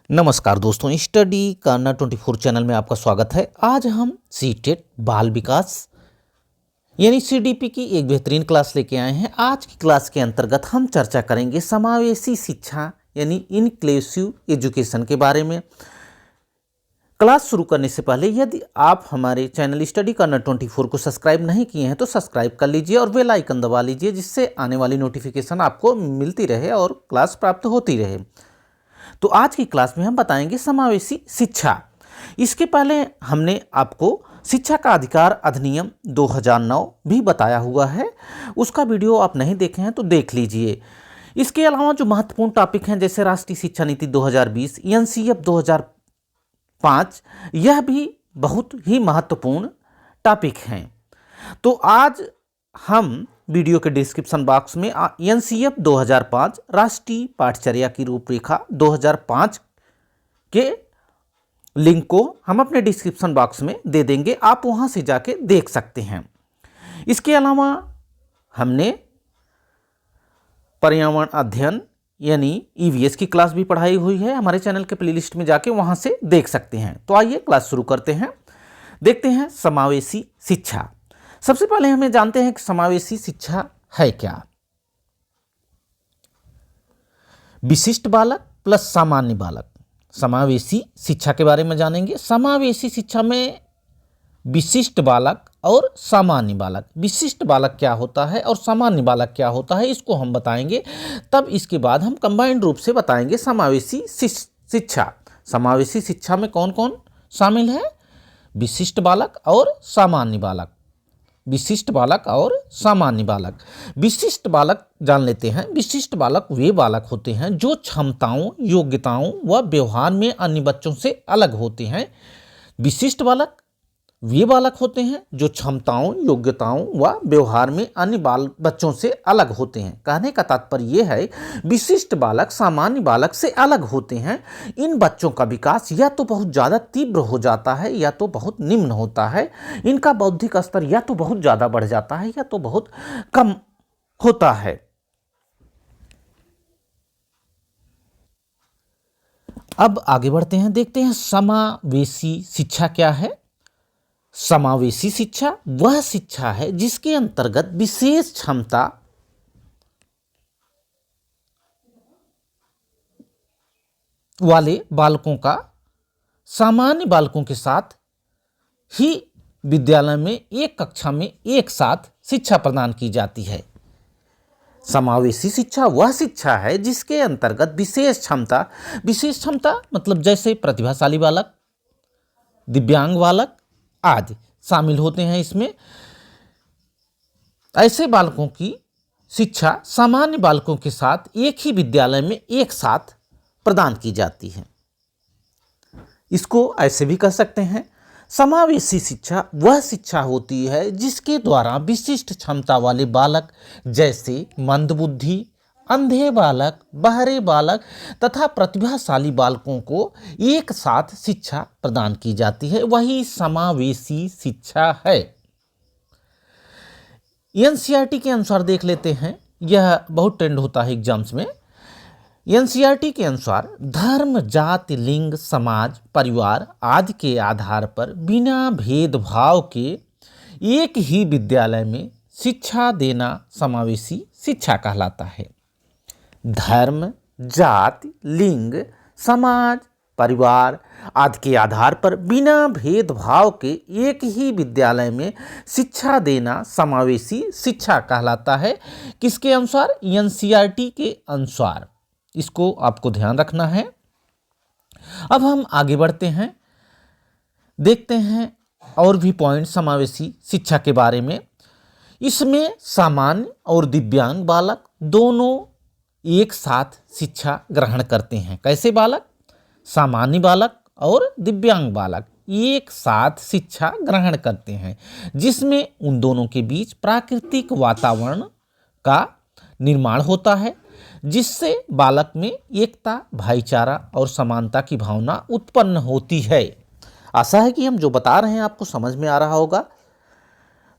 नमस्कार दोस्तों, study corner 24 channel में आपका स्वागत है। आज हम सीटेट बाल विकास यानी सीडीपी की एक बेहतरीन क्लास लेके आए हैं। आज की क्लास के अंतर्गत हम चर्चा करेंगे समावेशी शिक्षा यानी इनक्लूसिव एजुकेशन के बारे में। क्लास शुरू करने से पहले यदि आप हमारे चैनल स्टडी कार्नर 24 को सब्सक्राइब नहीं किए हैं तो सब्सक्राइब कर लीजिए और बेल आइकन दबा लीजिए, जिससे आने वाली नोटिफिकेशन आपको मिलती रहे और क्लास प्राप्त होती रहे। तो आज की क्लास में हम बताएंगे समावेशी शिक्षा। इसके पहले हमने आपको शिक्षा का अधिकार अधिनियम 2009 भी बताया हुआ है, उसका वीडियो आप नहीं देखे हैं तो देख लीजिए। इसके अलावा जो महत्वपूर्ण टॉपिक हैं जैसे राष्ट्रीय शिक्षा नीति 2020, एनसीईएफ 2005, यह भी बहुत ही महत्वपूर्ण टॉपिक हैं। तो आज हम वीडियो के डिस्क्रिप्शन बॉक्स में एनसीईएफ 2005 राष्ट्रीय पाठचर्या की रूपरेखा 2005 के लिंक को हम अपने डिस्क्रिप्शन बॉक्स में दे देंगे, आप वहां से जाके देख सकते हैं। इसके अलावा हमने पर्यावरण अध्ययन यानी ईवीएस की क्लास भी पढ़ाई हुई है, हमारे चैनल के प्लेलिस्ट में जाके वहां से देख सकते हैं। तो आइए क्लास शुरू करते हैं। देखते हैं समावेशी शिक्षा। सबसे पहले हमें जानते हैं कि समावेशी शिक्षा है क्या। विशिष्ट बालक प्लस सामान्य बालक, समावेशी शिक्षा के बारे में जानेंगे। समावेशी शिक्षा में विशिष्ट बालक और सामान्य बालक, विशिष्ट बालक क्या होता है और सामान्य बालक क्या होता है, इसको हम बताएंगे। तब इसके बाद हम कंबाइंड रूप से बताएंगे समावेशी शिक्षा। समावेशी शिक्षा में कौन कौन शामिल है? विशिष्ट बालक और सामान्य बालक। विशिष्ट बालक और सामान्य बालक। विशिष्ट बालक जान लेते हैं। विशिष्ट बालक वे बालक होते हैं जो क्षमताओं, योग्यताओं व व्यवहार में अन्य बच्चों से अलग होते हैं। विशिष्ट बालक वे बालक होते हैं जो क्षमताओं, योग्यताओं व व्यवहार में अन्य बच्चों से अलग होते हैं। कहने का तात्पर्य यह है, विशिष्ट बालक सामान्य बालक से अलग होते हैं। इन बच्चों का विकास या तो बहुत ज़्यादा तीव्र हो जाता है या तो बहुत निम्न होता है। इनका बौद्धिक स्तर या तो बहुत ज़्यादा बढ़ जाता है या तो बहुत कम होता है। अब आगे बढ़ते हैं, देखते हैं समावेशी शिक्षा क्या है। समावेशी शिक्षा वह शिक्षा है जिसके अंतर्गत विशेष क्षमता वाले बालकों का सामान्य बालकों के साथ ही विद्यालय में एक कक्षा में एक साथ शिक्षा प्रदान की जाती है। समावेशी शिक्षा वह शिक्षा है जिसके अंतर्गत विशेष क्षमता मतलब जैसे प्रतिभाशाली बालक, दिव्यांग बालक आदि शामिल होते हैं। इसमें ऐसे बालकों की शिक्षा सामान्य बालकों के साथ एक ही विद्यालय में एक साथ प्रदान की जाती है। इसको ऐसे भी कह सकते हैं, समावेशी शिक्षा वह शिक्षा होती है जिसके द्वारा विशिष्ट क्षमता वाले बालक जैसे मंदबुद्धि, अंधे बालक, बहरे बालक तथा प्रतिभाशाली बालकों को एक साथ शिक्षा प्रदान की जाती है, वही समावेशी शिक्षा है। एनसीईआरटी के अनुसार देख लेते हैं, यह बहुत ट्रेंड होता है एग्जाम्स में। एनसीईआरटी के अनुसार धर्म, जाति, लिंग, समाज, परिवार आदि के आधार पर बिना भेदभाव के एक ही विद्यालय में शिक्षा देना समावेशी शिक्षा कहलाता है। धर्म, जाति, लिंग, समाज, परिवार आदि के आधार पर बिना भेदभाव के एक ही विद्यालय में शिक्षा देना समावेशी शिक्षा कहलाता है। किसके अनुसार? एनसीईआरटी के अनुसार। इसको आपको ध्यान रखना है। अब हम आगे बढ़ते हैं, देखते हैं और भी पॉइंट समावेशी शिक्षा के बारे में। इसमें सामान्य और दिव्यांग बालक दोनों एक साथ शिक्षा ग्रहण करते हैं। कैसे बालक? सामान्य बालक और दिव्यांग बालक एक साथ शिक्षा ग्रहण करते हैं, जिसमें उन दोनों के बीच प्राकृतिक वातावरण का निर्माण होता है, जिससे बालक में एकता, भाईचारा और समानता की भावना उत्पन्न होती है। आशा है कि हम जो बता रहे हैं आपको समझ में आ रहा होगा।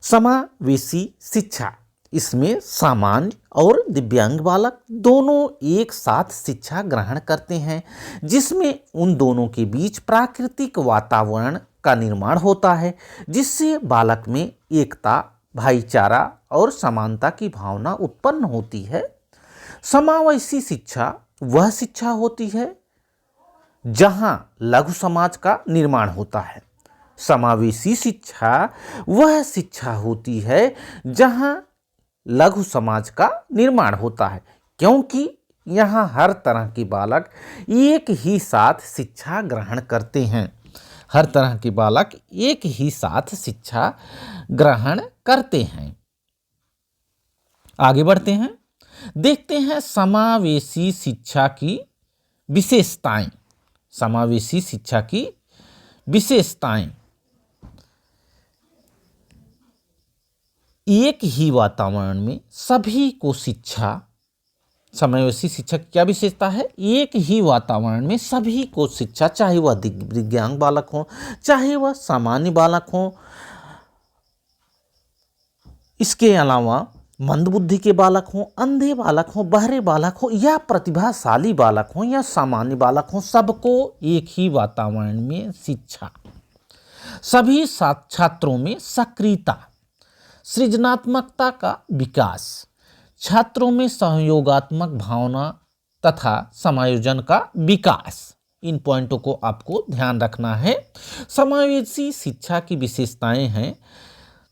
समावेशी शिक्षा इसमें सामान्य और दिव्यांग बालक दोनों एक साथ शिक्षा ग्रहण करते हैं, जिसमें उन दोनों के बीच प्राकृतिक वातावरण का निर्माण होता है, जिससे बालक में एकता, भाईचारा और समानता की भावना उत्पन्न होती है। समावेशी शिक्षा वह शिक्षा होती है जहां लघु समाज का निर्माण होता है। समावेशी शिक्षा वह शिक्षा होती है जहां लघु समाज का निर्माण होता है, क्योंकि यहाँ हर तरह के बालक एक ही साथ शिक्षा ग्रहण करते हैं। हर तरह के बालक एक ही साथ शिक्षा ग्रहण करते हैं। आगे बढ़ते हैं, देखते हैं समावेशी शिक्षा की विशेषताएं। समावेशी शिक्षा की विशेषताएं। एक ही वातावरण में सभी को शिक्षा। समावेशी शिक्षा की क्या विशेषता है? एक ही वातावरण में सभी को शिक्षा, चाहे वह दिव्यांग बालक हो, चाहे वह सामान्य बालक हो, इसके अलावा मंदबुद्धि के बालक हों, अंधे बालक हों, बहरे बालक हो या प्रतिभाशाली बालक हों या सामान्य बालक हों, सबको एक ही वातावरण में शिक्षा। सभी छात्रों में सक्रियता, सृजनात्मकता का विकास, छात्रों में सहयोगात्मक भावना तथा समायोजन का विकास। इन पॉइंटों को आपको ध्यान रखना है। समावेशी शिक्षा की विशेषताएं हैं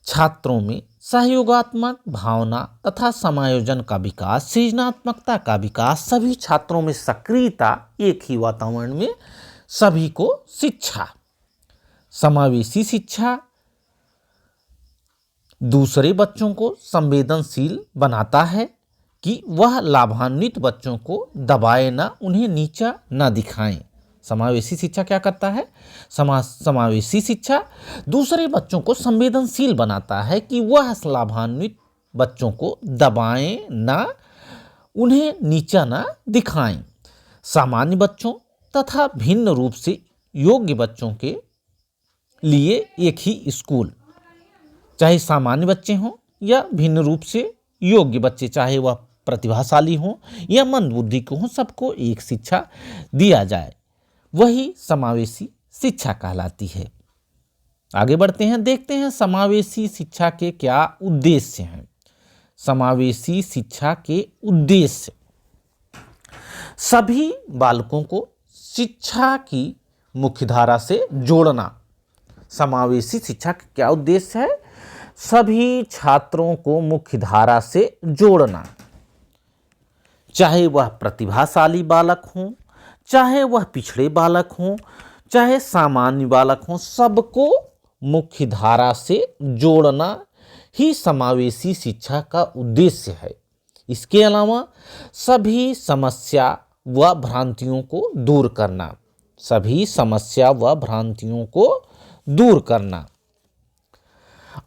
छात्रों में सहयोगात्मक भावना तथा समायोजन का विकास, सृजनात्मकता का विकास, सभी छात्रों में सक्रियता, एक ही वातावरण में सभी को शिक्षा। समावेशी शिक्षा दूसरे बच्चों को संवेदनशील बनाता है कि वह लाभान्वित बच्चों को दबाए ना, उन्हें नीचा ना दिखाएं। समावेशी शिक्षा क्या करता है? समावेशी शिक्षा दूसरे बच्चों को संवेदनशील बनाता है कि वह लाभान्वित बच्चों को दबाएं ना, उन्हें नीचा ना दिखाएं। सामान्य बच्चों तथा भिन्न रूप से योग्य बच्चों के लिए एक ही स्कूल, चाहे सामान्य बच्चे हों या भिन्न रूप से योग्य बच्चे, चाहे वह प्रतिभाशाली हों या मंदबुद्धि के हों, सबको एक शिक्षा दिया जाए, वही समावेशी शिक्षा कहलाती है। आगे बढ़ते हैं, देखते हैं समावेशी शिक्षा के क्या उद्देश्य हैं। समावेशी शिक्षा के उद्देश्य: सभी बालकों को शिक्षा की मुख्यधारा से जोड़ना। समावेशी शिक्षा का क्या उद्देश्य है? सभी छात्रों को मुख्यधारा से जोड़ना, चाहे वह प्रतिभाशाली बालक हों, चाहे वह पिछड़े बालक हों, चाहे सामान्य बालक हों, सबको मुख्यधारा से जोड़ना ही समावेशी शिक्षा का उद्देश्य है। इसके अलावा सभी समस्या व भ्रांतियों को दूर करना, सभी समस्या व भ्रांतियों को दूर करना,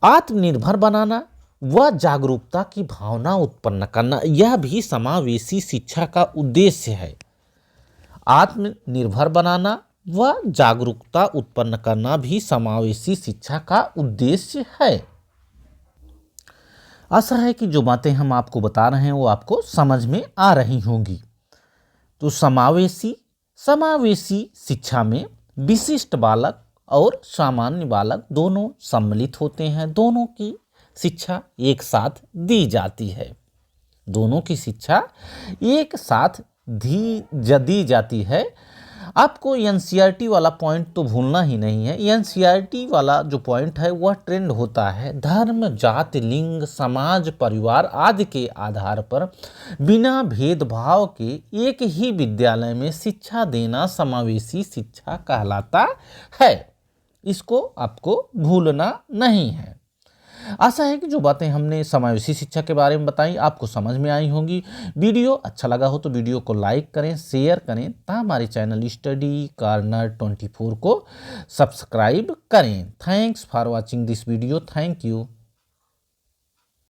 आत्मनिर्भर बनाना व जागरूकता की भावना उत्पन्न करना, यह भी समावेशी शिक्षा का उद्देश्य है। आत्मनिर्भर बनाना व जागरूकता उत्पन्न करना भी समावेशी शिक्षा का उद्देश्य है। आशा है कि जो बातें हम आपको बता रहे हैं वो आपको समझ में आ रही होंगी। तो समावेशी शिक्षा में विशिष्ट बालक और सामान्य बालक दोनों सम्मिलित होते हैं, दोनों की शिक्षा एक साथ दी जाती है, दोनों की शिक्षा एक साथ दी जाती है। आपको एनसीईआरटी वाला पॉइंट तो भूलना ही नहीं है। एनसीईआरटी वाला जो पॉइंट है वह ट्रेंड होता है धर्म, जाति, लिंग, समाज, परिवार आदि के आधार पर बिना भेदभाव के एक ही विद्यालय में शिक्षा देना समावेशी शिक्षा कहलाता है। इसको आपको भूलना नहीं है। आशा है कि जो बातें हमने समावेशी शिक्षा के बारे में बताई आपको समझ में आई होंगी। वीडियो अच्छा लगा हो तो वीडियो को लाइक करें, शेयर करें तथा हमारे चैनल स्टडी कॉर्नर 24 को सब्सक्राइब करें। Thanks for watching this video. Thank you.